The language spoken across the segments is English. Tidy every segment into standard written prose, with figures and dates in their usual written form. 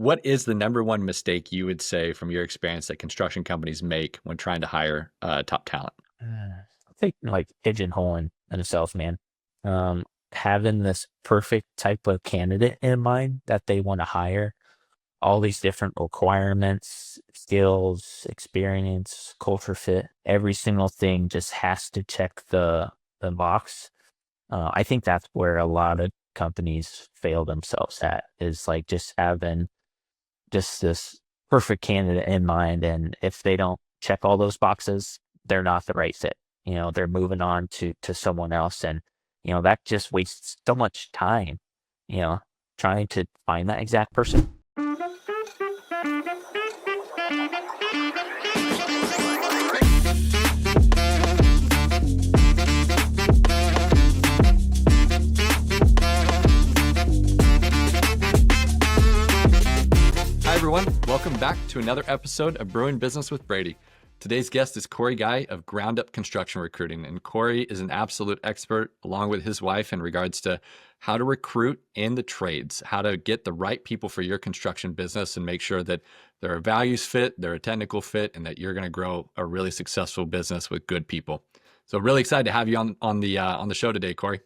what is the number one mistake you would say from your experience that construction companies make when trying to hire top talent? I think like pigeonholing themselves, man. Having this perfect type of candidate in mind that they want to hire, all these different requirements, skills, experience, culture fit, every single thing just has to check the box. I think that's where a lot of companies fail themselves at is like just having just this perfect candidate in mind. And if they don't check all those boxes, they're not the right fit. They're moving on to someone else. And, that just wastes so much time, you know, trying to find that exact person. Hi, everyone. Welcome back to another episode of Brewing Business with Brady. Today's guest is Corey Guy of Ground Up Construction Recruiting. And Corey is an absolute expert, along with his wife, in regards to how to recruit in the trades, how to get the right people for your construction business and make sure that they're a values fit, they're a technical fit, and that you're going to grow a really successful business with good people. So really excited to have you on the show today, Corey.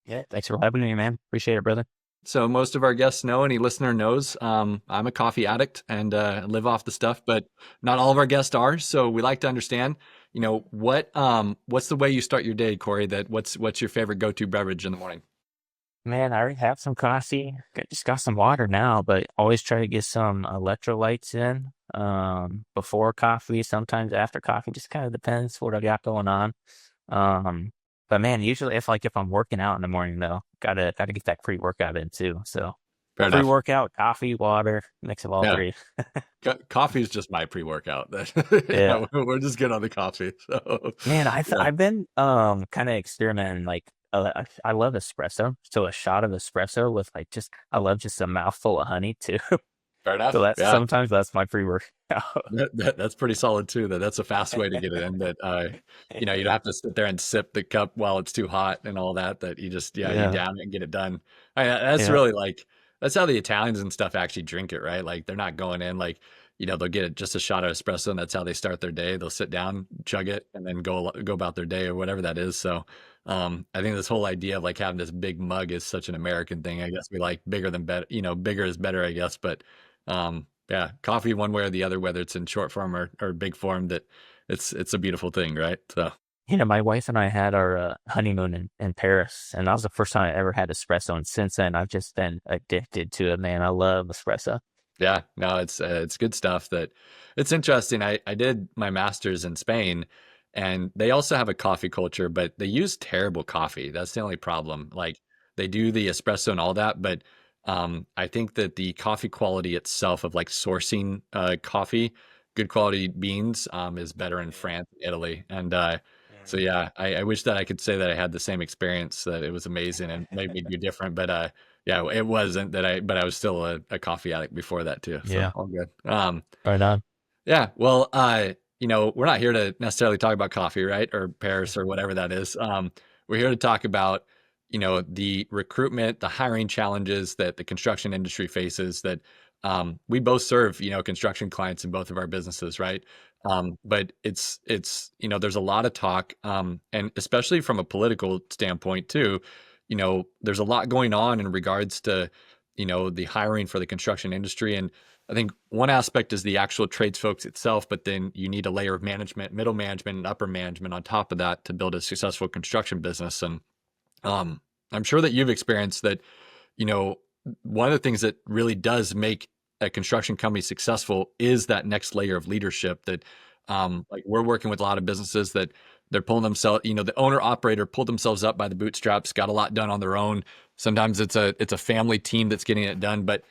Yeah. Thanks for having me, man. Appreciate it, brother. So most of our guests know, any listener knows, I'm a coffee addict and live off the stuff, but not all of our guests are. So we like to understand, what's the way you start your day, Corey? What's your favorite go-to beverage in the morning? Man, I already have some coffee. Just got some water now, but always try to get some electrolytes in before coffee, sometimes after coffee. Just kind of depends what I got going on. Um, but man, usually if I'm working out in the morning though, gotta get that pre-workout in too. So Fair enough. pre-workout, coffee, water, mix of all Yeah, three. coffee is just my pre-workout. Yeah. Yeah, we're just good on the coffee. So Man, yeah, I've been kind of experimenting like I love espresso. So a shot of espresso with like just I love just a mouthful of honey too. fair So enough. that's Yeah. sometimes that's my pre-workout. That's pretty solid too. That's a fast way to get it in. That you don't have to sit there and sip the cup while it's too hot and all that. That you just you Yeah. down it and get it done. That's Yeah. really like that's how the Italians and stuff actually drink it, right? Like they're not going in like they'll get it just a shot of espresso and that's how they start their day. They'll sit down, chug it, and then go about their day or whatever that is. So I think this whole idea of like having this big mug is such an American thing. I guess we like bigger than better. Bigger is better, I guess, but. Yeah, coffee one way or the other, whether it's in short form or big form, that it's a beautiful thing, right? So My wife and I had our honeymoon in Paris, and that was the first time I ever had espresso. And since then, I've just been addicted to it, man. I love espresso. yeah, no, it's good stuff. That it's interesting. I did my master's in Spain, and they also have a coffee culture, but they use terrible coffee. That's the only problem. Like they do the espresso and all that, but I think that the coffee quality itself of like sourcing coffee, good quality beans, is better in France, Italy, and so Mm. yeah, I wish that I could say that I had the same experience, that it was amazing and made me do different, but yeah, it wasn't that but I was still a coffee addict before that too. So Yeah, all good. right on. Yeah. Well, we're not here to necessarily talk about coffee, right? Or Paris or whatever that is. We're here to talk about, the recruitment, the hiring challenges that the construction industry faces that we both serve, construction clients in both of our businesses, right? But there's a lot of talk, and especially from a political standpoint too, there's a lot going on in regards to, the hiring for the construction industry. And I think one aspect is the actual trades folks itself, but then you need a layer of management, middle management, and upper management on top of that to build a successful construction business. And um, I'm sure that you've experienced that, you know, one of the things that really does make a construction company successful is that next layer of leadership that, like we're working with a lot of businesses that they're pulling themselves, the owner operator pulled themselves up by the bootstraps, got a lot done on their own. Sometimes it's a family team that's getting it done, but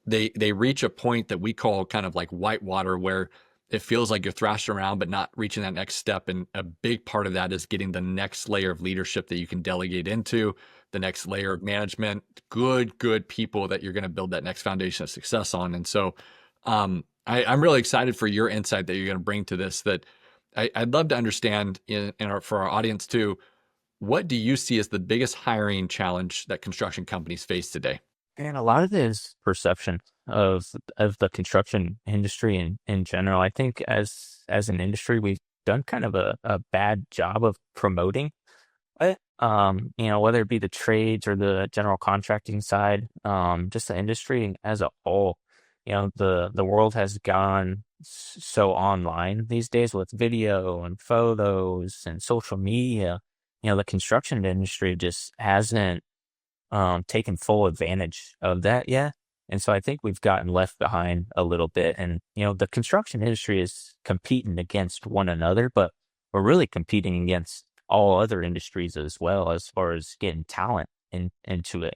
they reach a point that we call kind of like whitewater where it feels like you're thrashing around but not reaching that next step. And a big part of that is getting the next layer of leadership that you can delegate into, the next layer of management, good people that you're going to build that next foundation of success on. And so I'm really excited for your insight that you're going to bring to this. That I'd love to understand for our audience too, what do you see as the biggest hiring challenge that construction companies face today? And a lot of it is perception. of the construction industry in general. I think as an industry, we've done kind of a bad job of promoting it. Whether it be the trades or the general contracting side, just the industry as a whole. The world has gone so online these days with video and photos and social media. The construction industry just hasn't taken full advantage of that yet. And so I think we've gotten left behind a little bit. And, the construction industry is competing against one another, but we're really competing against all other industries as well, as far as getting talent into it,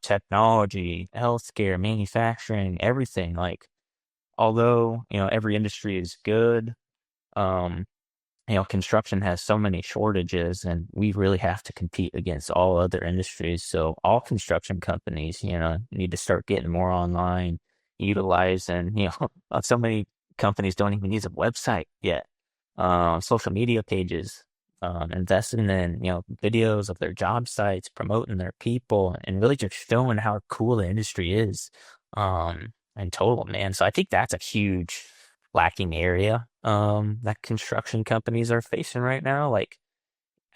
technology, healthcare, manufacturing, everything. Like, although, every industry is good, um, construction has so many shortages and we really have to compete against all other industries. So all construction companies, need to start getting more online, utilizing, so many companies don't even use a website yet. Social media pages, investing in, videos of their job sites, promoting their people and really just showing how cool the industry is. In total, man. So I think that's a huge lacking area that construction companies are facing right now. Like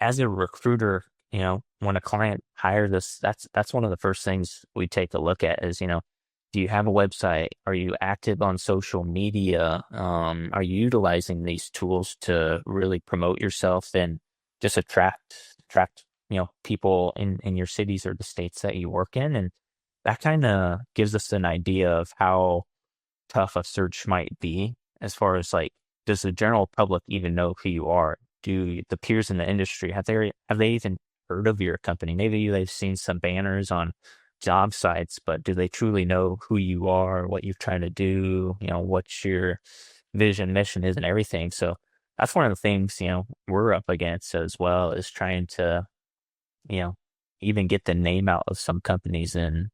as a recruiter, when a client hires us, that's one of the first things we take a look at is, do you have a website? Are you active on social media? Are you utilizing these tools to really promote yourself and just attract people in your cities or the states that you work in? And that kind of gives us an idea of how tough a search might be as far as like, does the general public even know who you are? Do the peers in the industry have they even heard of your company? Maybe they've seen some banners on job sites, but do they truly know who you are, what you're trying to do, what your vision, mission is and everything. So that's one of the things, we're up against as well is trying to, you know, even get the name out of some companies in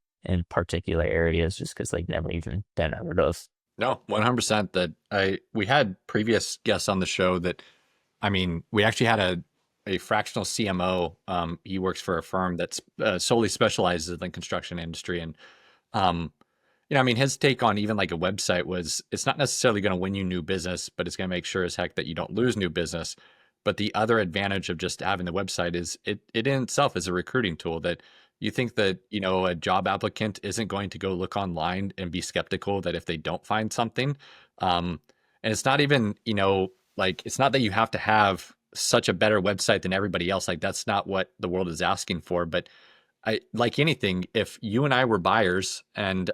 particular areas just because they've never even been heard of. No, 100%. We had previous guests on the show that, I mean, we actually had a fractional CMO. He works for a firm that's solely specializes in the construction industry. And, um, I mean, his take on even like a website was it's not necessarily going to win you new business, but it's going to make sure as heck that you don't lose new business. But the other advantage of just having the website is it in itself is a recruiting tool that you think that, a job applicant isn't going to go look online and be skeptical that if they don't find something. And it's not even, like it's not that you have to have such a better website than everybody else. Like that's not what the world is asking for. But I like anything, if you and I were buyers and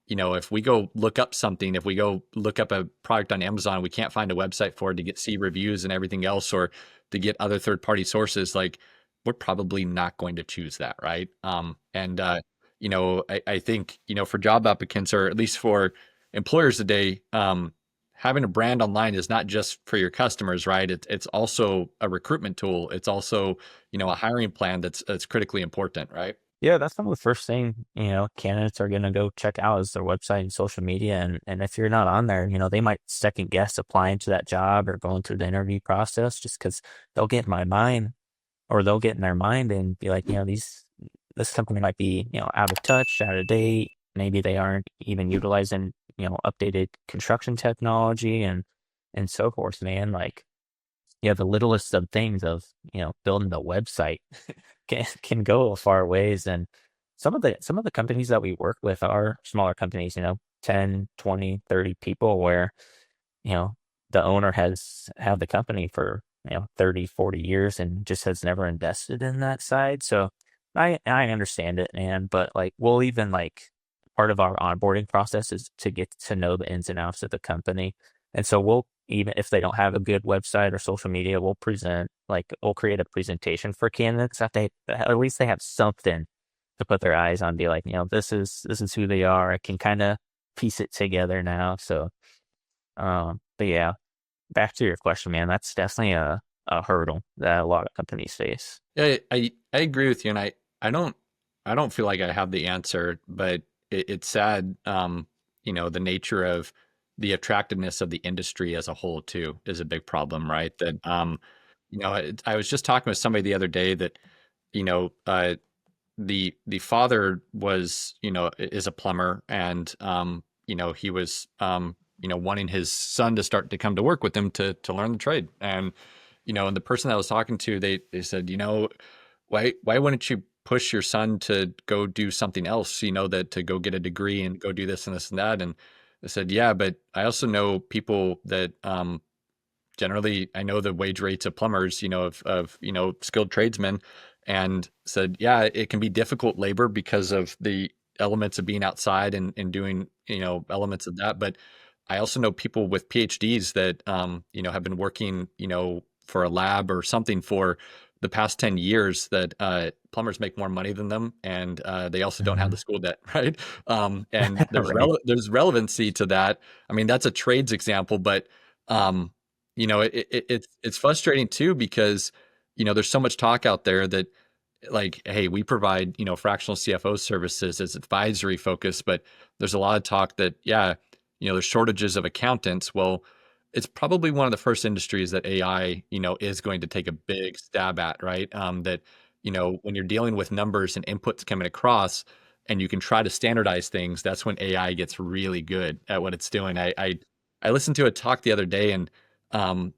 if we go look up something, if we go look up a product on Amazon, we can't find a website for it to get see reviews and everything else or to get other third party sources, like we're probably not going to choose that, right? And I think, for job applicants or at least for employers today, having a brand online is not just for your customers, right? It's also a recruitment tool. It's also, a hiring plan that's critically important, right? Yeah, that's some of the first thing, candidates are gonna go check out is their website and social media. And if you're not on there, they might second guess applying to that job or going through the interview process just because they'll get in my mind or they'll get in their mind and be like, this company might be, out of touch, out of date. Maybe they aren't even utilizing, updated construction technology and so forth, man. Like, yeah, the littlest of things of, building the website can go a far ways. And some of the companies that we work with are smaller companies, 10, 20, 30 people where, you know, the owner has had the company for, 30, 40 years and just has never invested in that side. So I understand it, man, but like we'll even like part of our onboarding process is to get to know the ins and outs of the company. And so we'll even if they don't have a good website or social media, we'll create a presentation for candidates that they at least they have something to put their eyes on, be like, this is who they are. I can kind of piece it together now. So but yeah, back to your question, man, that's definitely a hurdle that a lot of companies face. Yeah, I agree with you, and I don't feel like I have the answer, but it's sad. The nature of the attractiveness of the industry as a whole too is a big problem, right? I was just talking with somebody the other day that you know uh, the father was, is a plumber, and he was wanting his son to start to come to work with him to learn the trade. And and the person that I was talking to, they said, why wouldn't you push your son to go do something else, that to go get a degree and go do this and this and that. And I said, yeah, but I also know people that generally I know the wage rates of plumbers, of skilled tradesmen, and said, yeah, it can be difficult labor because of the elements of being outside and doing, elements of that. But I also know people with PhDs that, have been working, for a lab or something for the past 10 years, that plumbers make more money than them, and they also don't have the Mhm. school debt, right? And Right. there's relevancy to that. I mean, that's a trades example, but um, it's frustrating too, because there's so much talk out there that, like, hey, we provide, fractional CFO services as advisory focus, but there's a lot of talk that, yeah, there's shortages of accountants. Well, it's probably one of the first industries that AI, is going to take a big stab at, right? That, when you're dealing with numbers and inputs coming across, and you can try to standardize things, that's when AI gets really good at what it's doing. I listened to a talk the other day, and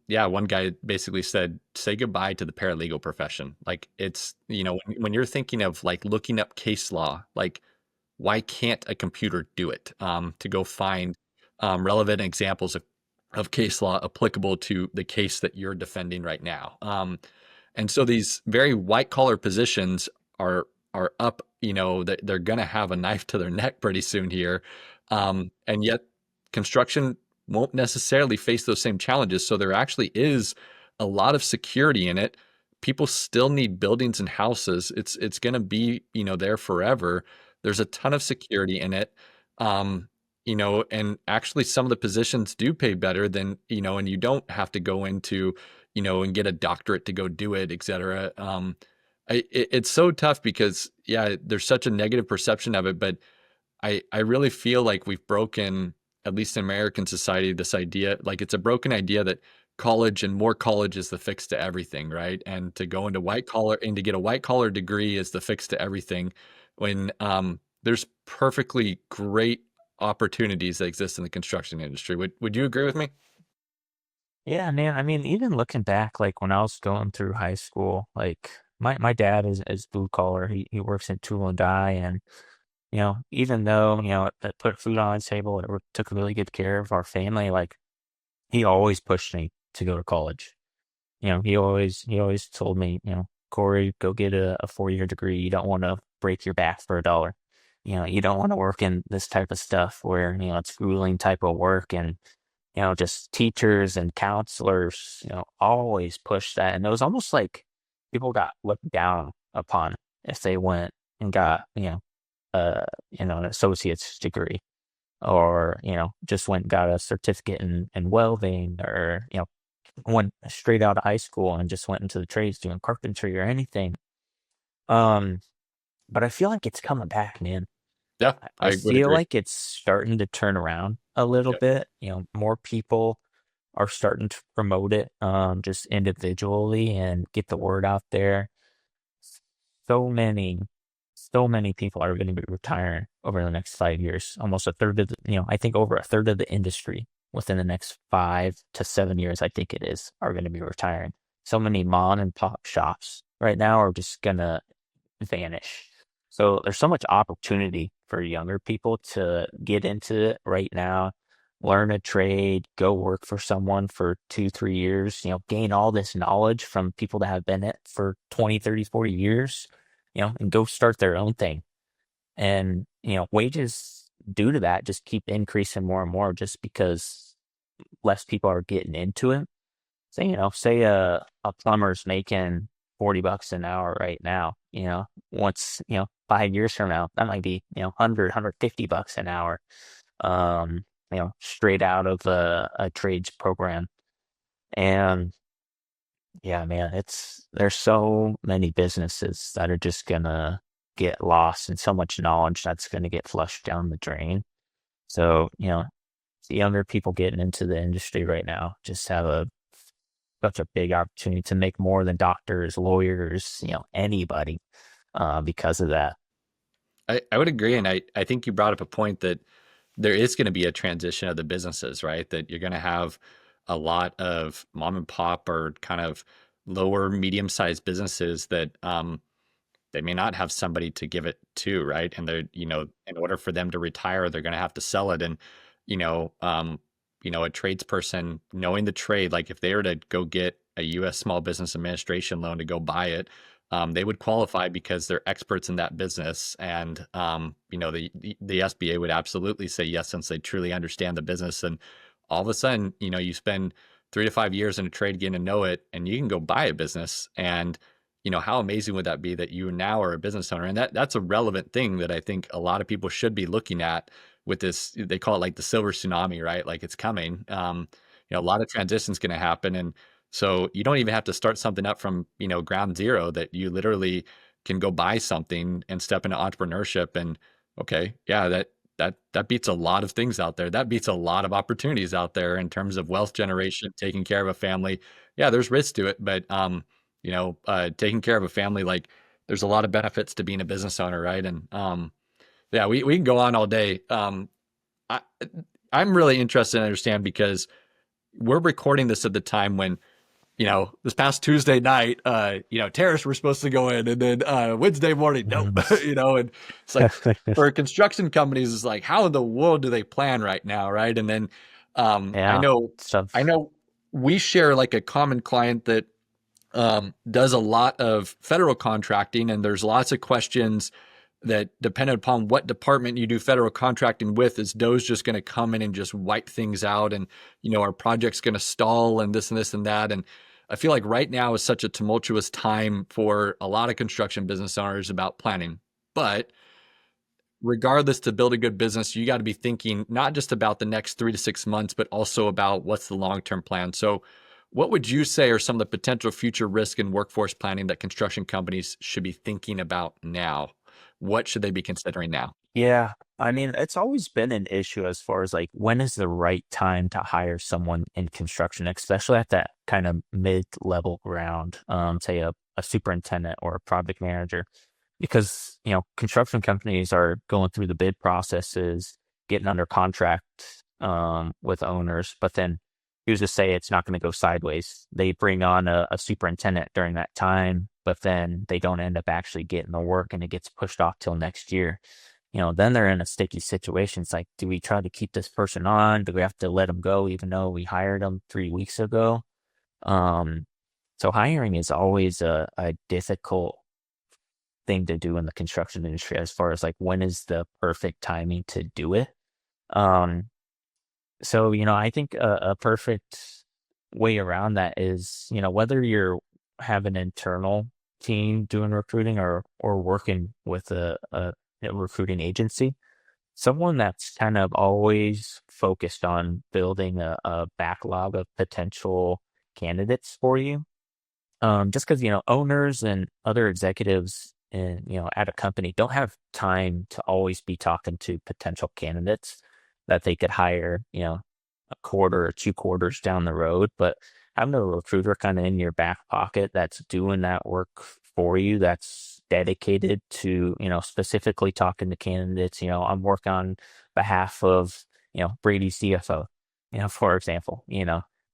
yeah, one guy basically said, say goodbye to the paralegal profession. Like, it's, when you're thinking of like looking up case law, like, why can't a computer do it? To go find relevant examples of case law applicable to the case that you're defending right now. And so these very white collar positions are up, that they're going to have a knife to their neck pretty soon here. And yet construction won't necessarily face those same challenges. So there actually is a lot of security in it. People still need buildings and houses. It's going to be, there forever. There's a ton of security in it. And actually some of the positions do pay better than, and you don't have to go into, and get a doctorate to go do it, et cetera. It's so tough because, yeah, there's such a negative perception of it, but I really feel like we've broken, at least in American society, this idea, like it's a broken idea that college and more college is the fix to everything, right? And to go into white collar and to get a white collar degree is the fix to everything, when there's perfectly great opportunities that exist in the construction industry. Would you agree with me? Yeah, man. I mean, even looking back, like when I was going through high school, like my dad is blue collar. He works in tool and die, and even though it put food on the table, took really good care of our family. Like he always pushed me to go to college. He always told me, Corey, go get a 4-year degree. You don't want to break your back for a dollar. You don't want to work in this type of stuff where it's grueling type of work, and just teachers and counselors, always push that. And it was almost like people got looked down upon if they went and got, an associate's degree, or, just went and got a certificate in welding, or, went straight out of high school and just went into the trades doing carpentry or anything. Um, but I feel like it's coming back, man. Yeah, I I would feel agree. like it's starting to turn around a little Yeah. bit. More people are starting to promote it, just individually, and get the word out there. So many, so many people are going to be retiring over the next 5 years. Almost a third of I think over a third of the industry within the next 5 to 7 years, I think it is, are going to be retiring. So many mom and pop shops right now are just going to vanish. So there's so much opportunity for younger people to get into it right now, learn a trade, go work for someone for 2, 3 years, gain all this knowledge from people that have been it for 20, 30, 40 years, and go start their own thing. And, wages due to that just keep increasing more and more, just because less people are getting into it. Say, say a plumber's making $40 an hour right now, once, 5 years from now, that might be, 100, $150 an hour, straight out of a trades program. And yeah, man, there's so many businesses that are just gonna get lost, and so much knowledge that's gonna get flushed down the drain. So, the younger people getting into the industry right now just have such a big opportunity to make more than doctors, lawyers, anybody. because of that. I would agree. And I think you brought up a point that there is going to be a transition of the businesses, right? That you're going to have a lot of mom and pop or kind of lower medium sized businesses that they may not have somebody to give it to, right? And they're, in order for them to retire, they're going to have to sell it. And, you know, um, a tradesperson knowing the trade, like if they were to go get a U.S. Small Business Administration loan to go buy it, they would qualify because they're experts in that business. And, the SBA would absolutely say yes, since they truly understand the business. And all of a sudden, you spend 3 to 5 years in a trade getting to know it, and you can go buy a business. And how amazing would that be that you now are a business owner? And that's a relevant thing that I think a lot of people should be looking at with this. They call it like the silver tsunami, right? Like it's coming. A lot of transition's going to happen. And so you don't even have to start something up from, ground zero, that you literally can go buy something and step into entrepreneurship. And okay, yeah, that beats a lot of things out there. That beats a lot of opportunities out there in terms of wealth generation, taking care of a family. Yeah, there's risk to it, but taking care of a family, like there's a lot of benefits to being a business owner, right? And yeah, we can go on all day. I, I'm really interested to understand because we're recording this at the time when, this past Tuesday night, tariffs were supposed to go in, and then Wednesday morning, nope, Mhm. and it's like for construction companies, it's like, how in the world do they plan right now, right? And then I Yeah. know, So, I know we share like a common client that does a lot of federal contracting, and there's lots of questions that, depending upon what department you do federal contracting with, is DOE's just going to come in and just wipe things out, and our project's going to stall, and this and that. And I feel like right now is such a tumultuous time for a lot of construction business owners about planning. But regardless, to build a good business, you got to be thinking not just about the next 3 to 6 months, but also about what's the long-term plan. So what would you say are some of the potential future risk in workforce planning that construction companies should be thinking about now? What should they be considering now? yeah, I mean, it's always been an issue as far as like when is the right time to hire someone in construction, especially at that kind of mid-level ground, say a superintendent or a project manager, because construction companies are going through the bid processes, getting under contract with owners, but then who's to say it's not going to go sideways? They bring on a superintendent during that time, but then they don't end up actually getting the work and it gets pushed off till next year. Then they're in a sticky situation. It's like, do we try to keep this person on? Do we have to let them go even though we hired them 3 weeks ago? Um, so hiring is always a difficult thing to do in the construction industry as far as like when is the perfect timing to do it. Um, so, I think a perfect way around that is, whether you're have an internal team doing recruiting or working with a recruiting agency, someone that's kind of always focused on building a backlog of potential candidates for you. Just because, owners and other executives and, at a company don't have time to always be talking to potential candidates that they could hire, a quarter or 2 quarters down the road. But having a recruiter kind of in your back pocket that's doing that work for you, that's dedicated to, specifically talking to candidates, I'm working on behalf of, Brady's CFO, for example,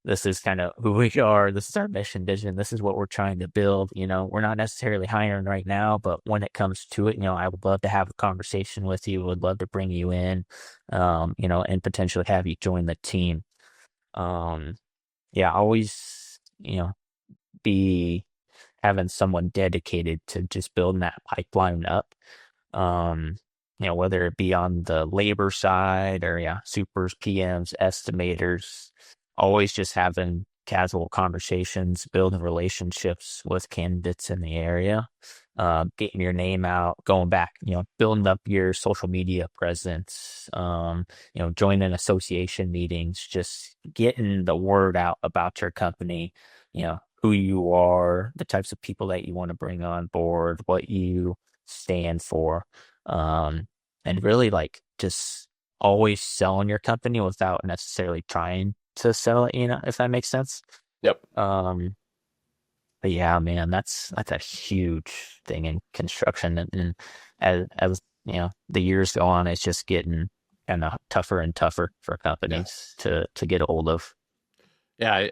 this is kind of who we are. This is our mission vision. This is what we're trying to build. We're not necessarily hiring right now, but when it comes to it, I would love to have a conversation with you. Would love to bring you in, and potentially have you join the team. Um, yeah, always, be having someone dedicated to just building that pipeline up. Um, whether it be on the labor side or yeah, supers, PMs, estimators, always just having casual conversations, building relationships with candidates in the area, getting your name out, going back, building up your social media presence, joining association meetings, just getting the word out about your company, who you are, the types of people that you want to bring on board, what you stand for, um, and really like just always selling your company without necessarily trying to sell it, if that makes sense. Yep. Um, But yeah, man, that's a huge thing in construction, and as you know, the years go on, it's just getting kind of tougher and tougher for Yeah. companies to get a hold of. Yeah,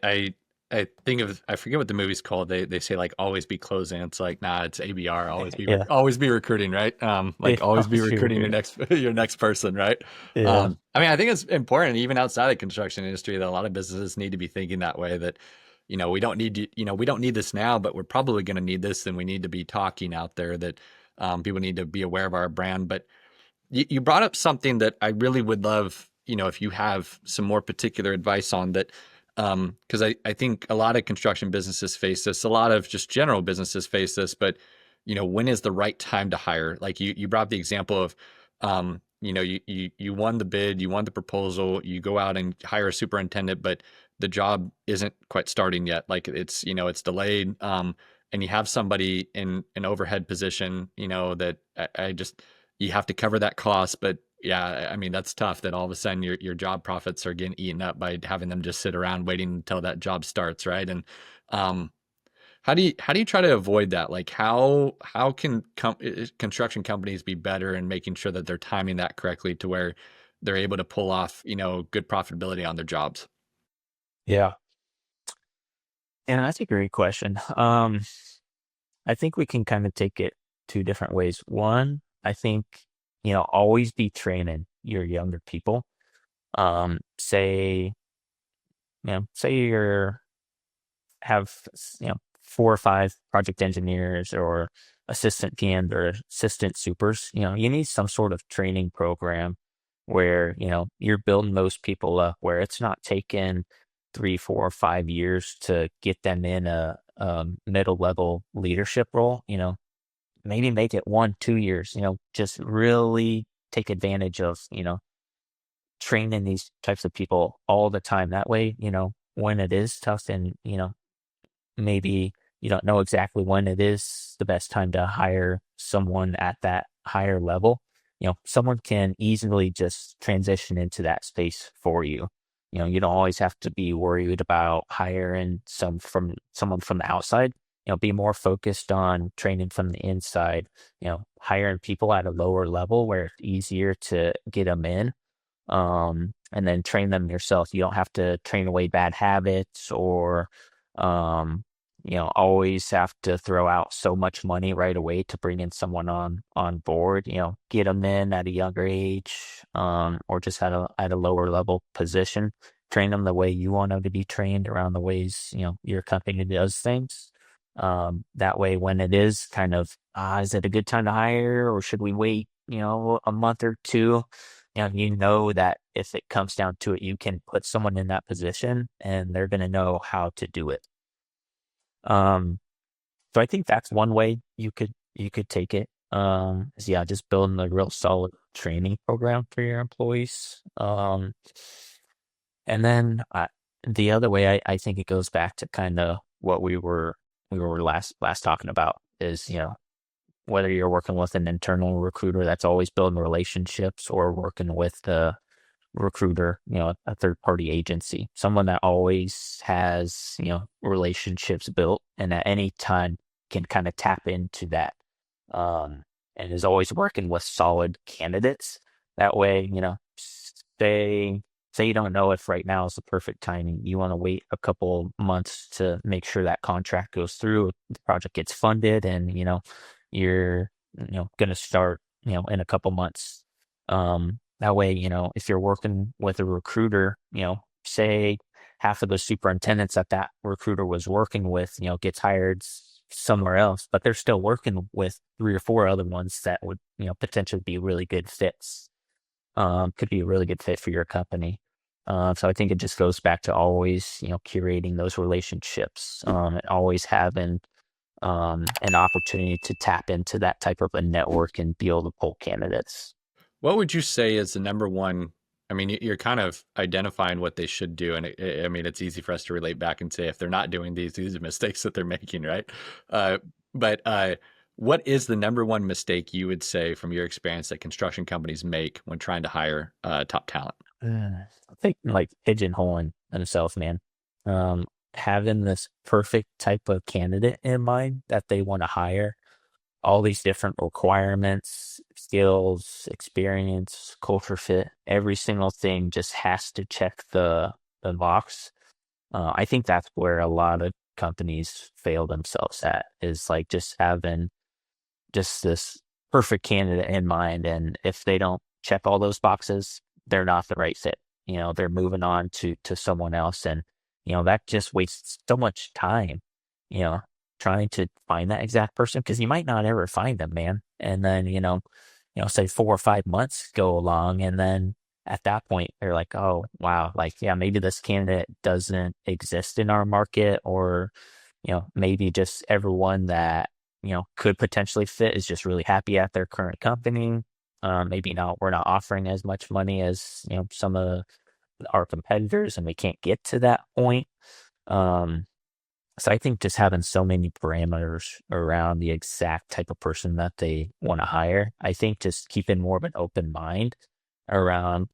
I think of I forget what the movie's called. They say like always be closing. It's like nah, it's ABR. Yeah, Always be recruiting, right? yeah, Like always be always be recruiting your recruiting. next your next person, right? Yeah, I mean, I think it's important even outside the construction industry that a lot of businesses need to be thinking that way. That we don't need to, we don't need this now, but we're probably going to need this, and we need to be talking out there that people need to be aware of our brand. But you brought up something that I really would love, if you have some more particular advice on that. Because I think a lot of construction businesses face this, a lot of just general businesses face this, but when is the right time to hire? Like you brought up the example of, you won the bid, you won the proposal, you go out and hire a superintendent, but the job isn't quite starting yet. Like it's delayed. And you have somebody in an overhead position, that I just you have to cover that cost. But yeah, I mean that's tough. That all of a sudden your job profits are getting eaten up by having them just sit around waiting until that job starts, right? And um, how do you try to avoid that? Like how can construction companies be better in making sure that they're timing that correctly to where they're able to pull off good profitability on their jobs? yeah, and that's a great question. I think we can kind of take it two different ways. One, I think always be training your younger people. Say say you're have 4 or 5 project engineers or assistant PMs or assistant supers. You need some sort of training program where you're building those people up, where it's not taking 3, 4, or 5 years to get them in a middle level leadership role. Maybe make it 1, 2 years. Just really take advantage of training these types of people all the time. That way, when it is tough and maybe you don't know exactly when it is the best time to hire someone at that higher level. Someone can easily just transition into that space for you. You don't always have to be worried about hiring someone from the outside. Be more focused on training from the inside, hiring people at a lower level where it's easier to get them in, and then train them yourself. You don't have to train away bad habits or, um, always have to throw out so much money right away to bring in someone on board. Get them in at a younger age, or just at a lower level position. Train them the way you want them to be trained around the ways your company does things. That way, when it is kind of, is it a good time to hire, or should we wait, a month or two? That if it comes down to it, you can put someone in that position and they're going to know how to do it. Um, so I think that's one way you could take it. Is yeah, just building a real solid training program for your employees. And then the other way, I think it goes back to kind of what we were last talking about is whether you're working with an internal recruiter that's always building relationships or working with the recruiter, a third party agency, someone that always has, relationships built and at any time can kind of tap into that. Um, and is always working with solid candidates. That way, say, say you don't know if right now is the perfect timing. You want to wait a couple months to make sure that contract goes through, the project gets funded, and, you're, going to start, in a couple months. That way, if you're working with a recruiter, say half of the superintendents that recruiter was working with, gets hired somewhere else, but they're still working with 3 or 4 other ones that would, potentially be really good fits. Could be a really good fit for your company. So I think it just goes back to always, curating those relationships, and always having an opportunity to tap into that type of a network and be able to pull candidates. What would you say is the number one? I mean, you're kind of identifying what they should do, and I mean, it's easy for us to relate back and say if they're not doing these are mistakes that they're making, right? Uh, but what is the number one mistake you would say from your experience that construction companies make when trying to hire top talent? I think like pigeonholing themselves, man. having this perfect type of candidate in mind that they want to hire, all these different requirements, skills, experience, culture fit, every single thing just has to check the box. I think that's where a lot of companies fail themselves at, is like just having just this perfect candidate in mind. And if they don't check all those boxes, they're not the right fit. They're moving on to someone else. And, that just wastes so much time, you know, trying to find that exact person, because you might not ever find them, man. And then, say 4 or 5 months go along, and then at that point they're like, oh wow, like, yeah, maybe this candidate doesn't exist in our market, or maybe just everyone that could potentially fit is just really happy at their current company. Maybe not, we're not offering as much money as some of our competitors, and we can't get to that point. Um, so I think just having so many parameters around the exact type of person that they want to hire, I think just keeping more of an open mind around,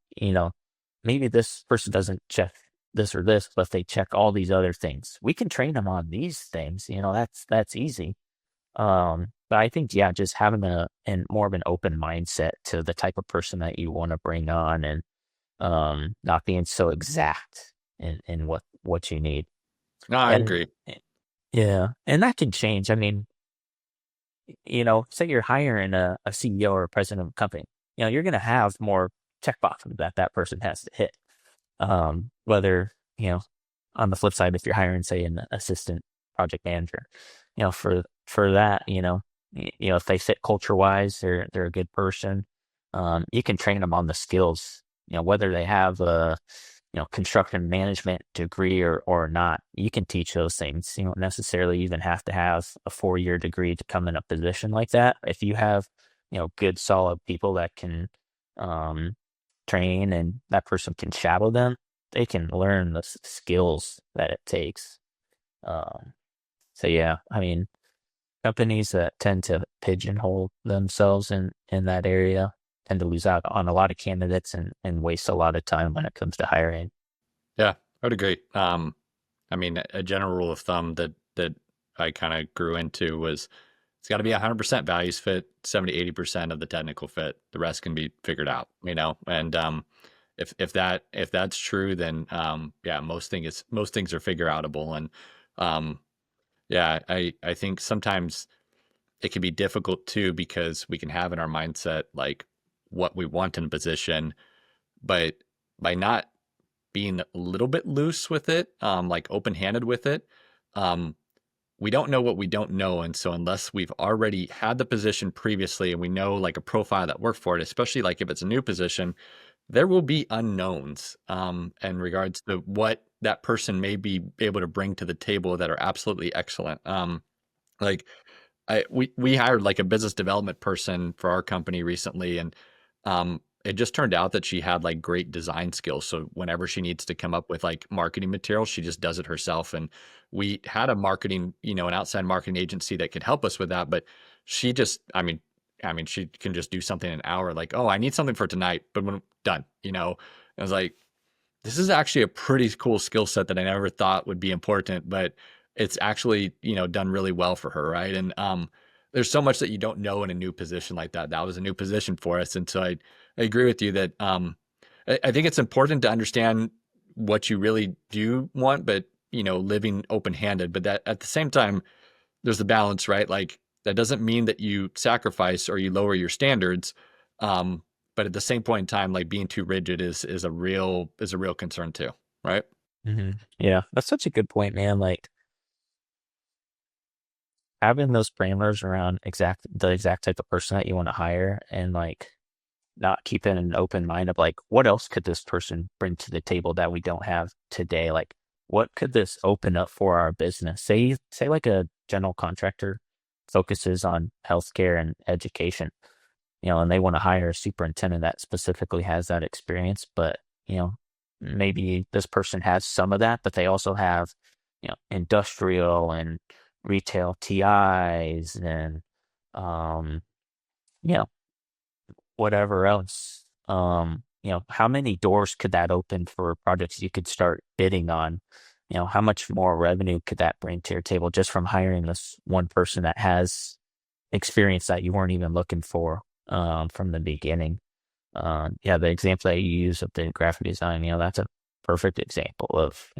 maybe this person doesn't check this or this, but they check all these other things. We can train them on these things, that's easy. But I think, yeah, just having and more of an open mindset to the type of person that you want to bring on, and not being so exact in what you need. No, I And agree. yeah, and that can change. I mean, say you're hiring a CEO or a president of a company, you're going to have more checkboxes that that person has to hit. Whether, on the flip side, if you're hiring, say, an assistant project manager, for that, if they fit culture wise, they're a good person. You can train them on the skills, whether they have a construction management degree or not. You can teach those things. You don't necessarily even have to have a 4-year degree to come in a position like that. If you have, good solid people that can um, train, and that person can shadow them, they can learn the skills that it takes. Um, so yeah, I mean, companies that tend to pigeonhole themselves in that area tend to lose out on a lot of candidates, and waste a lot of time when it comes to hiring. Yeah, I would agree. I mean, a general rule of thumb that I kind of grew into was it's got to be 100% values fit, 70-80% of the technical fit. The rest can be figured out, And if that's true, then yeah, most things are figure outable. And um, yeah, I think sometimes it can be difficult too because we can have in our mindset like what we want in a position, but by not being a little bit loose with it, like open handed with it, um, we don't know what we don't know. And so unless we've already had the position previously and we know like a profile that worked for it, especially like if it's a new position, there will be unknowns in regards to what that person may be able to bring to the table that are absolutely excellent. Like we hired like a business development person for our company recently, and it just turned out that she had like great design skills. So whenever she needs to come up with like marketing material, she just does it herself. And we had a marketing, an outside marketing agency that could help us with that, but she just, I mean, she can just do something in an hour. Like, oh, I need something for tonight, but when done, I was like, this is actually a pretty cool skill set that I never thought would be important, but it's actually, done really well for her, right? And there's so much that you don't know in a new position like that. That was a new position for us, and so I agree with you that I think it's important to understand what you really do want, but living open handed. But that at the same time, there's the balance, right? Like that doesn't mean that you sacrifice or you lower your standards. Um, but at the same point in time, like being too rigid is a real concern too, right? Yeah, that's such a good point, man. Like, having those parameters around the exact type of person that you want to hire, and like not keeping an open mind of like, what else could this person bring to the table that we don't have today? Like, what could this open up for our business? Say like a general contractor focuses on healthcare and education, and they want to hire a superintendent that specifically has that experience, but maybe this person has some of that, but they also have, industrial and retail TIs, and um, you know, whatever else. How many doors could that open for projects you could start bidding on, how much more revenue could that bring to your table just from hiring this one person that has experience that you weren't even looking for from the beginning. Yeah, the example that you use of the graphic design, that's a perfect example of,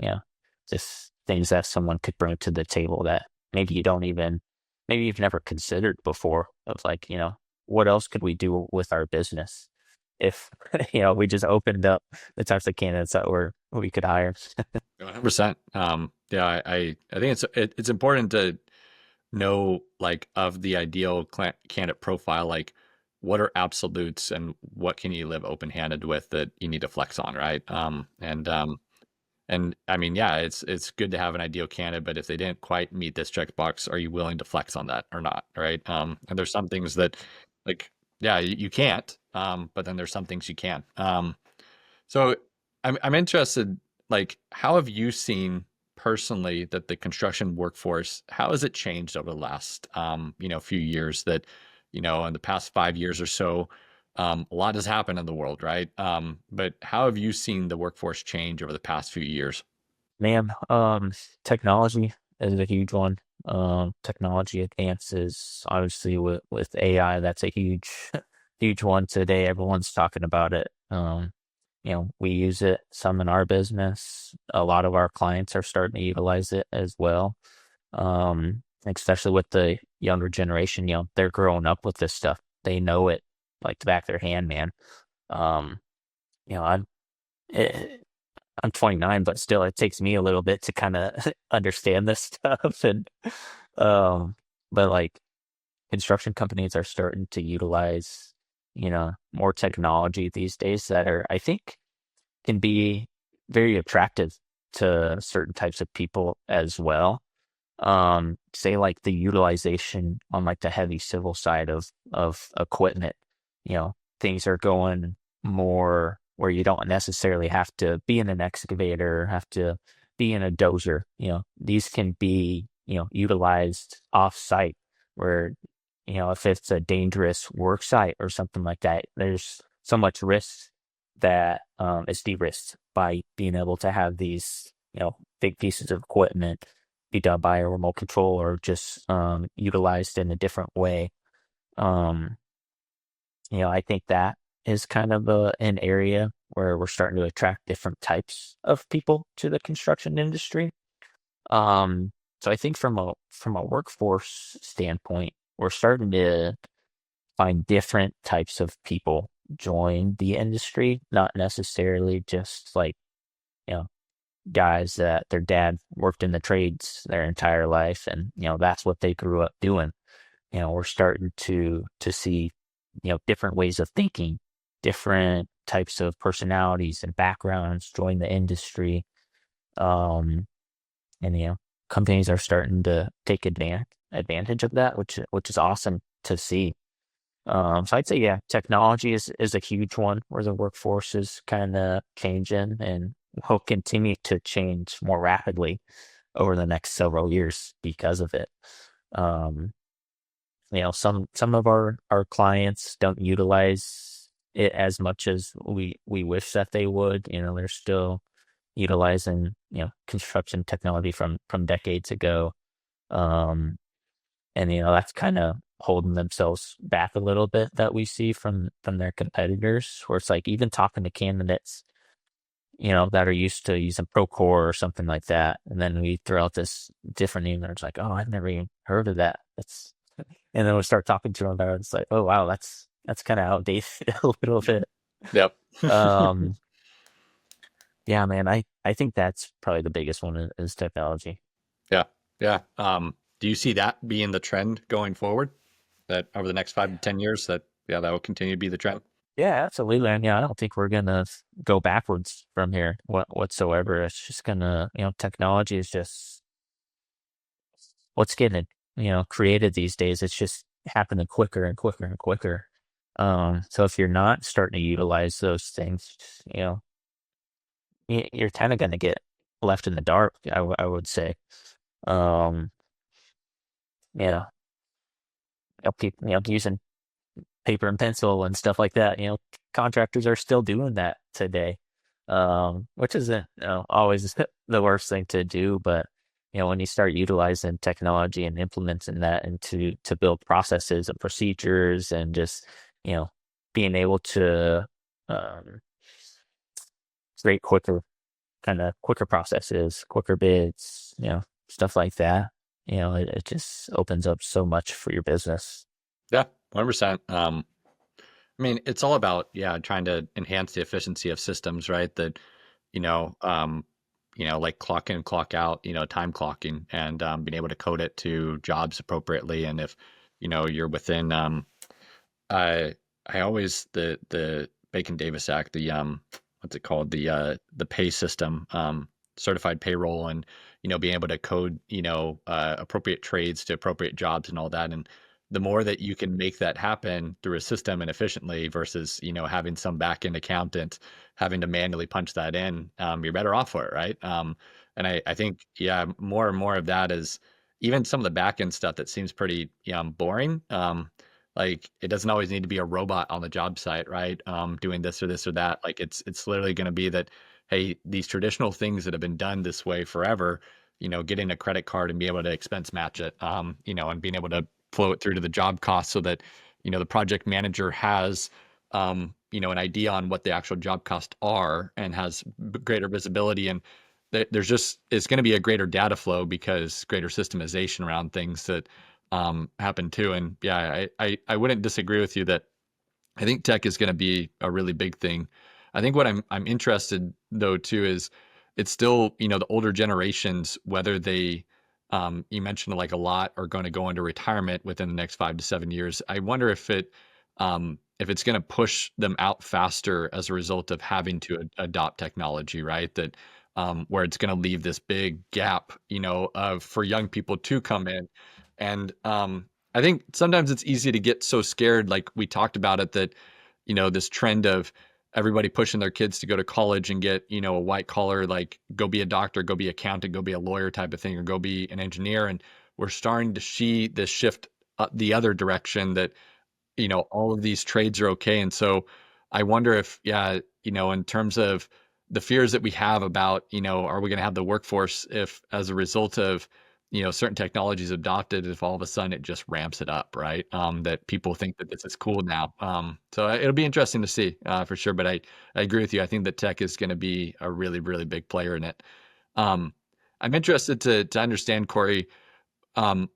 just things that someone could bring to the table that maybe you don't even, maybe you've never considered before of like, what else could we do with our business if, we just opened up the types of candidates that we could hire. 100%. Yeah, I think it's important to know like of the ideal candidate profile, like what are absolutes and what can you live open handed with that you need to flex on, right? And I mean, yeah, it's good to have an ideal candidate, but if they didn't quite meet this checkbox, are you willing to flex on that or not, right? And there's some things that, like, yeah, you can't, but then there's some things you can. So I'm interested, like, how have you seen personally that the construction workforce, how has it changed over the last, few years that, in the past 5 years or so, a lot has happened in the world, right? But how have you seen the workforce change over the past few years? Man, technology is a huge one. Technology advances, obviously with AI, that's a huge, huge one today. Everyone's talking about it. We use it some in our business. A lot of our clients are starting to utilize it as well. Especially with the younger generation, they're growing up with this stuff. They know it like the back of their hand, man. Um, you know, I'm eh, I'm 29, but still, it takes me a little bit to kind of understand this stuff. And, um, but like construction companies are starting to utilize, more technology these days that are, I think, can be very attractive to certain types of people as well. Say like the utilization on like the heavy civil side of equipment, things are going more where you don't necessarily have to be in an excavator, have to be in a dozer. These can be, utilized off site where, if it's a dangerous work site or something like that, there's so much risk that is de-risked by being able to have these, big pieces of equipment be done by a remote control or just utilized in a different way. Um, I think that is kind of an area where we're starting to attract different types of people to the construction industry. Um, so I think from a workforce standpoint, we're starting to find different types of people join the industry, not necessarily just like, you know, guys that their dad worked in the trades their entire life and, that's what they grew up doing. We're starting to see, different ways of thinking, different types of personalities and backgrounds join the industry. Um, and companies are starting to take advantage of that, which is awesome to see. So I'd say, yeah, technology is a huge one where the workforce is kind of changing and will continue to change more rapidly over the next several years because of it. Um, some of our clients don't utilize it as much as we wish that they would. They're still utilizing, construction technology from decades ago. Um, and that's kind of holding themselves back a little bit that we see from their competitors, where it's like even talking to candidates, that are used to using Procore or something like that, and then we throw out this different name, and it's like, oh, I've never even heard of that. And then we start talking to them about it. It's like, oh wow, that's kind of outdated a little bit. Yep. Um, yeah, man, I think that's probably the biggest one is technology. Yeah. Yeah. Do you see that being the trend going forward? That over the next 5 to 10 years, that yeah, that will continue to be the trend. Yeah, absolutely. And yeah, I don't think we're gonna go backwards from here whatsoever. It's just gonna, technology is just what's getting, created these days. It's just happening quicker and quicker and quicker. So if you're not starting to utilize those things, you're kind of gonna get left in the dark, I would say. Um, yeah, people, using paper and pencil and stuff like that. Contractors are still doing that today. which isn't, always the worst thing to do, but when you start utilizing technology and implementing that into to build processes and procedures and just, you know, being able to um, create quicker processes, quicker bids, stuff like that. It just opens up so much for your business. Yeah, 100%. I mean, it's all about, yeah, trying to enhance the efficiency of systems, right? That, you know, um, like clock in, clock out, time clocking and being able to code it to jobs appropriately. And if, you're within, I I always the Bacon Davis Act, the what's it called? The pay system, certified payroll and being able to code, appropriate trades to appropriate jobs and all that. And the more that you can make that happen through a system and efficiently versus, having some back end accountant having to manually punch that in, you're better off for it, right? And I think, yeah, more and more of that is even some of the back end stuff that seems pretty boring. Like it doesn't always need to be a robot on the job site, right? Doing this or this or that. Like it's literally going to be that, hey, these traditional things that have been done this way forever, getting a credit card and be able to expense match it, and being able to flow it through to the job cost so that, the project manager has, an idea on what the actual job costs are and has greater visibility. And there's just, it's going to be a greater data flow because greater systemization around things that happen too. And yeah, I wouldn't disagree with you that I think tech is going to be a really big thing. I think what I'm interested though too is it's still, the older generations, whether they you mentioned like a lot are going to go into retirement within the next 5 to 7 years. I wonder if it's going to push them out faster as a result of having to adopt technology, right? That where it's going to leave this big gap, for young people to come in. And I think sometimes it's easy to get so scared, like we talked about it, that, this trend of everybody pushing their kids to go to college and get, a white collar, like go be a doctor, go be accountant, go be a lawyer type of thing, or go be an engineer. And we're starting to see this shift the other direction that, all of these trades are okay. And so I wonder if, yeah, in terms of the fears that we have about, are we going to have the workforce if as a result of, certain technologies adopted, if all of a sudden it just ramps it up, right? That people think that this is cool now. So it'll be interesting to see for sure. But I agree with you. I think that tech is going to be a really, really big player in it. Um, I'm interested to understand, Corey,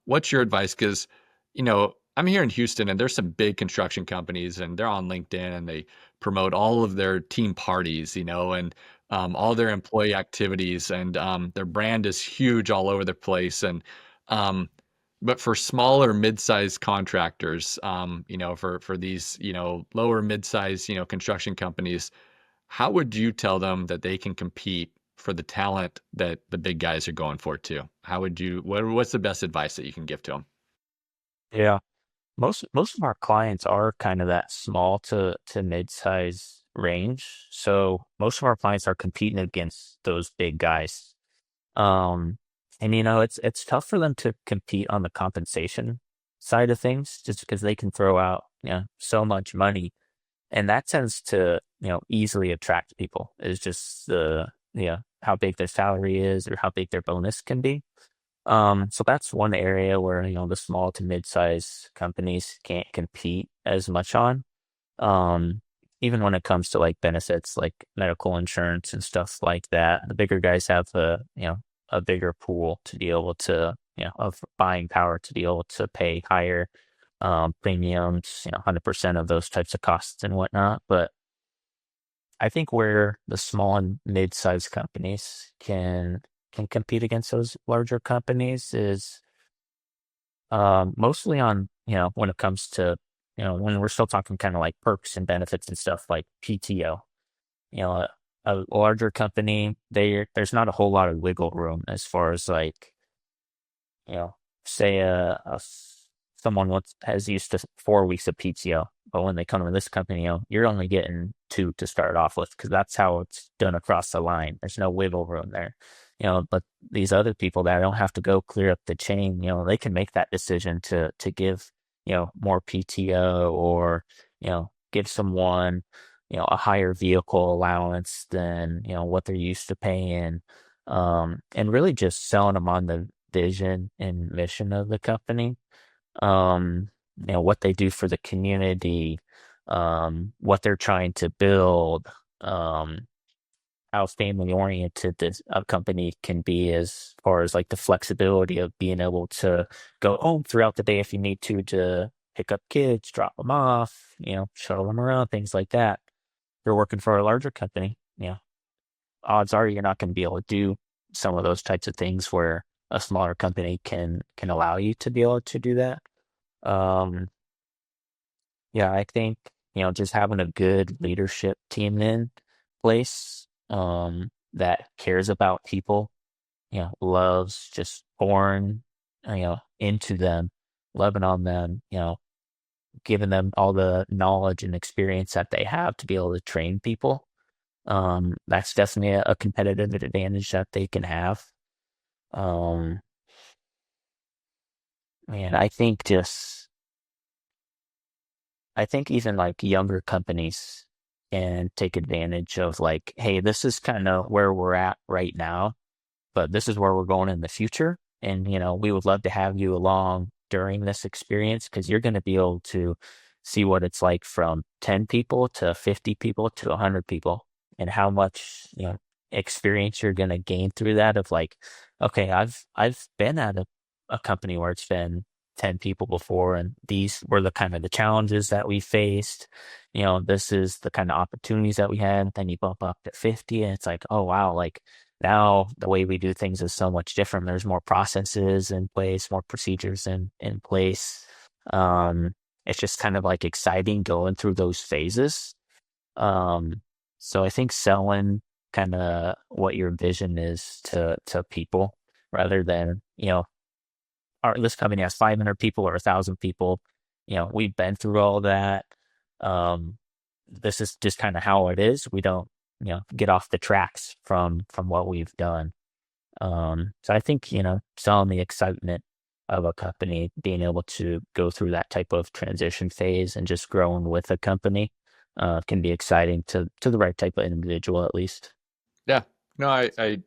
what's your advice? Because, I'm here in Houston and there's some big construction companies and they're on LinkedIn and they promote all of their team parties, and all their employee activities and their brand is huge all over the place. And, but for smaller mid-sized contractors, for these, lower mid-sized, construction companies, how would you tell them that they can compete for the talent that the big guys are going for too? How would you, what's the best advice that you can give to them? Yeah. Most of our clients are kind of that small to mid-size range. So most of our clients are competing against those big guys. Um, and it's tough for them to compete on the compensation side of things just because they can throw out, so much money. And that tends to, easily attract people. Is just how big their salary is or how big their bonus can be. So that's one area where, the small to mid-size companies can't compete as much on. Even when it comes to like benefits like medical insurance and stuff like that, the bigger guys have a bigger pool to be able to, of buying power to be able to pay higher premiums, 100% of those types of costs and whatnot. But I think where the small and mid-sized companies can compete against those larger companies is mostly on, when it comes to, when we're still talking kind of like perks and benefits and stuff like PTO. A larger company, there's not a whole lot of wiggle room as far as like, you know, say someone has used to 4 weeks of PTO, but when they come to this company, you're only getting two to start off with because that's how it's done across the line. There's no wiggle room there, but these other people that don't have to go clear up the chain, they can make that decision to give, more PTO or, give someone. a higher vehicle allowance than, what they're used to paying. And really just selling them on the vision and mission of the company. What they do for the community, what they're trying to build, um, how family oriented this a company can be as far as like the flexibility of being able to go home throughout the day if you need to pick up kids, drop them off, shuttle them around, things like that. You're working for a larger company, odds are you're not going to be able to do some of those types of things where a smaller company can allow you to be able to do that. Um, yeah, I think, just having a good leadership team in place, that cares about people, loves just pouring, into them, loving on them, giving them all the knowledge and experience that they have to be able to train people. That's definitely a competitive advantage that they can have. Um, and I think even like younger companies can take advantage of like, hey, this is kind of where we're at right now, but this is where we're going in the future. And, we would love to have you along during this experience because you're going to be able to see what it's like from 10 people to 50 people to 100 people and how much, experience you're going to gain through that of like, okay, I've been at a company where it's been 10 people before and these were the kind of the challenges that we faced. This is the kind of opportunities that we had. Then you bump up to 50 and it's like, oh wow, like now the way we do things is so much different. There's more processes in place, more procedures in place. Um, it's just kind of like exciting going through those phases. Um, so I think selling kind of what your vision is to people rather than, this company has 500 people or 1,000 people. We've been through all that. Um, this is just kind of how it is. We don't, get off the tracks from what we've done. So I think, selling the excitement of a company, being able to go through that type of transition phase and just growing with a company, can be exciting to the right type of individual, at least. Yeah. No, I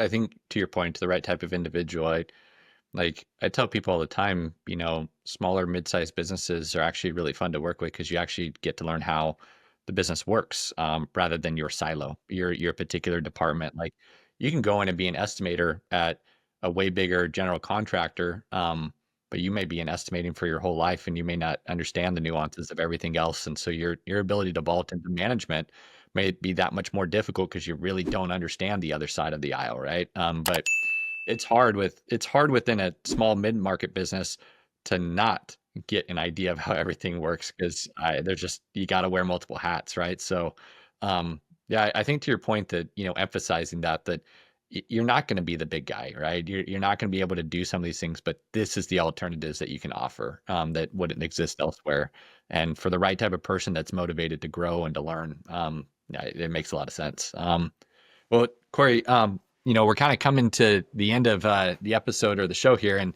think to your point, to the right type of individual, I tell people all the time, smaller mid-sized businesses are actually really fun to work with because you actually get to learn how the business works, rather than your silo, your particular department. Like you can go in and be an estimator at a way bigger general contractor, but you may be an estimating for your whole life and you may not understand the nuances of everything else. And so your ability to vault into management may be that much more difficult because you really don't understand the other side of the aisle, right? But it's hard within a small mid-market business to not get an idea of how everything works because there's just you got to wear multiple hats, right? So, yeah, I think to your point that emphasizing that you're not going to be the big guy, right? You're not going to be able to do some of these things, but this is the alternatives that you can offer, that wouldn't exist elsewhere. And for the right type of person that's motivated to grow and to learn, yeah, it makes a lot of sense. Well, Corey, we're kind of coming to the end of the episode or the show here, and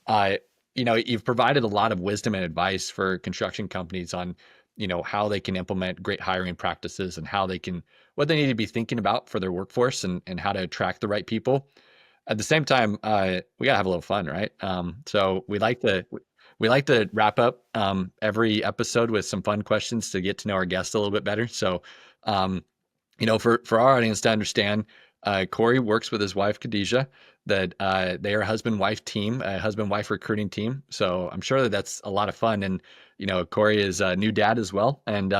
uh, you've provided a lot of wisdom and advice for construction companies on, how they can implement great hiring practices and how they can what they need to be thinking about for their workforce and how to attract the right people. At the same time, we gotta have a little fun, right? So we like to wrap up every episode with some fun questions to get to know our guests a little bit better. So. Um, for our audience to understand, Corey works with his wife Khadijah. That they are a husband-wife team, a husband-wife recruiting team. So I'm sure that that's a lot of fun. And Corey is a new dad as well, and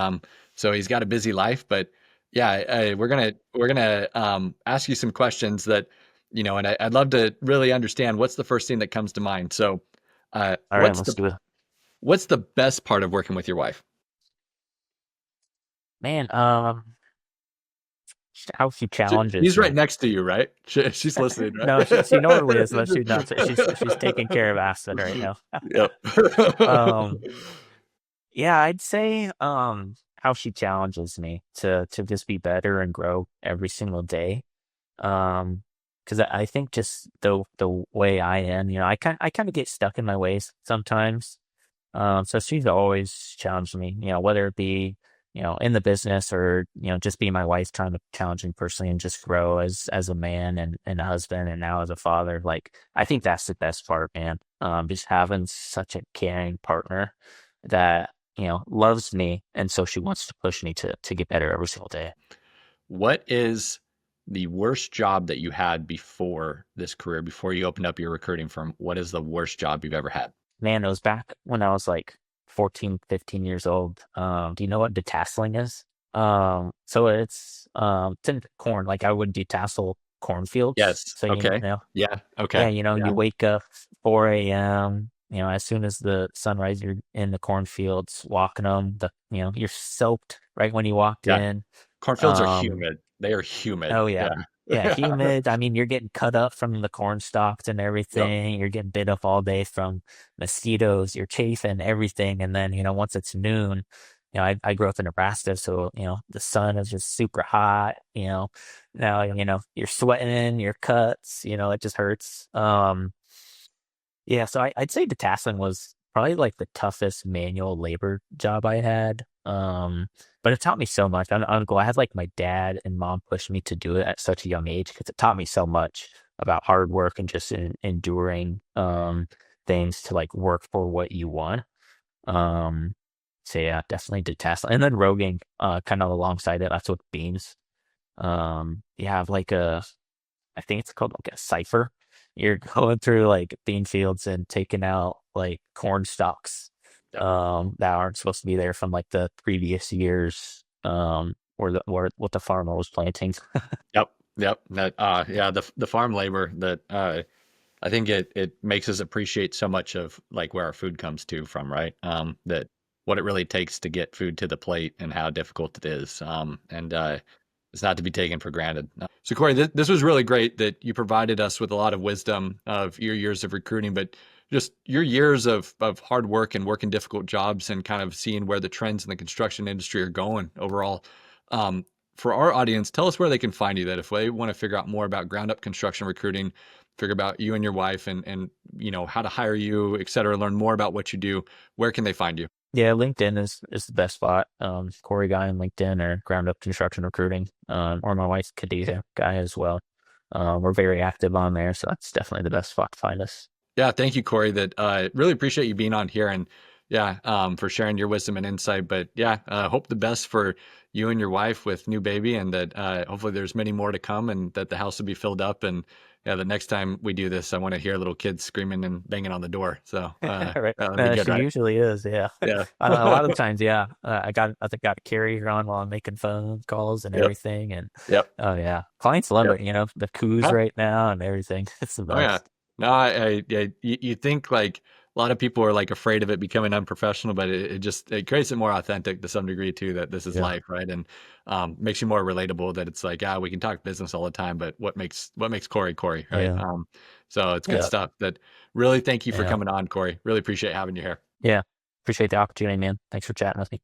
so he's got a busy life. But yeah, we're gonna ask you some questions that and I'd love to really understand what's the first thing that comes to mind. So, uh, All right, what's let's the do it. what's the best part of working with your wife? Man, how she challenges She's right me. next to you, right? She's listening, No, right? she normally is, but she's not. She's taking care of Aspen right now. Yep. Um, yeah, I'd say how she challenges me to just be better and grow every single day. Because I think just the way I am, I kind of get stuck in my ways sometimes. So she's always challenged me, whether it be, in the business or, just be my wife trying to challenge me personally and just grow as a man and a husband and now as a father. Like, I think that's the best part, man. Just having such a caring partner that, loves me. And so she wants to push me to get better every single day. What is the worst job that you had before this career, before you opened up your recruiting firm? What is the worst job you've ever had? Man, it was back when I was like 14, 15 years old. Do you know what detasseling is? So it's in corn. Like I would detassel cornfields. Yes. So Okay. Yeah. yeah, Okay. you Yeah. wake up 4 a.m. As soon as the sunrise, you're in the cornfields walking them. You're soaked right when you walked Yeah. in. Cornfields are Um, humid. They are humid. Oh yeah. Yeah. Yeah, Yeah. humid. I mean, you're getting cut up from the corn stalks and Yep. everything. You're getting bit up all day from mosquitoes. You're chafing everything. And then, once it's noon, I grew up in Nebraska, so, the sun is just super hot, now, you're sweating, your cuts, it just hurts. Yeah, so I'd say detasseling was probably like the toughest manual labor job I had. But it taught me so much. I'm glad like my dad and mom pushed me to do it at such a young age because it taught me so much about hard work and just enduring things to like work for what you want. Um, so yeah, definitely detasseling. And then roguing, kind of alongside it. That's with beans. You have like I think it's called like a cipher. You're going through like bean fields and taking out like corn stalks Yep. that aren't supposed to be there from like the previous years or what the farmer was planting. Yep. Yep. That yeah, the farm labor that I think it makes us appreciate so much of like where our food comes to from, right? That what it really takes to get food to the plate and how difficult it is. And it's not to be taken for granted. So Corey, this was really great that you provided us with a lot of wisdom of your years of recruiting, but just your years of hard work and working difficult jobs and kind of seeing where the trends in the construction industry are going overall. Um, for our audience, tell us where they can find you. That if they want to figure out more about ground up construction recruiting, figure about you and your wife and how to hire you, et cetera, learn more about what you do, where can they find you? Yeah, LinkedIn is the best spot. Corey Guy on LinkedIn or Ground Up Construction Recruiting, or my wife's Khadijah Guy as well. We're very active on there, so that's definitely the best spot to find us. Yeah, thank you, Corey. That really appreciate you being on here and yeah, for sharing your wisdom and insight. But yeah, hope the best for you and your wife with new baby, and that hopefully there's many more to come, and that the house will be filled up. And yeah, the next time we do this, I want to hear little kids screaming and banging on the door. So Right. that'll be good, She right? usually is, yeah. Yeah. A lot of times, yeah. I think got a carrier on while I'm making phone calls and Yep. everything, and Yep. oh yeah, clients love Yep. it. The coups Huh? right now and everything. It's the Oh yeah. best. No, yeah, you think like a lot of people are like afraid of it becoming unprofessional, but it just it creates it more authentic to some degree too, that this is Yeah, life, right? And makes you more relatable that it's like, we can talk business all the time, but what makes Corey Corey, right? yeah, So it's good yeah, stuff. That really thank you for yeah, coming on, Corey. Really appreciate having you here. yeah. Appreciate the opportunity, man. Thanks for chatting with me.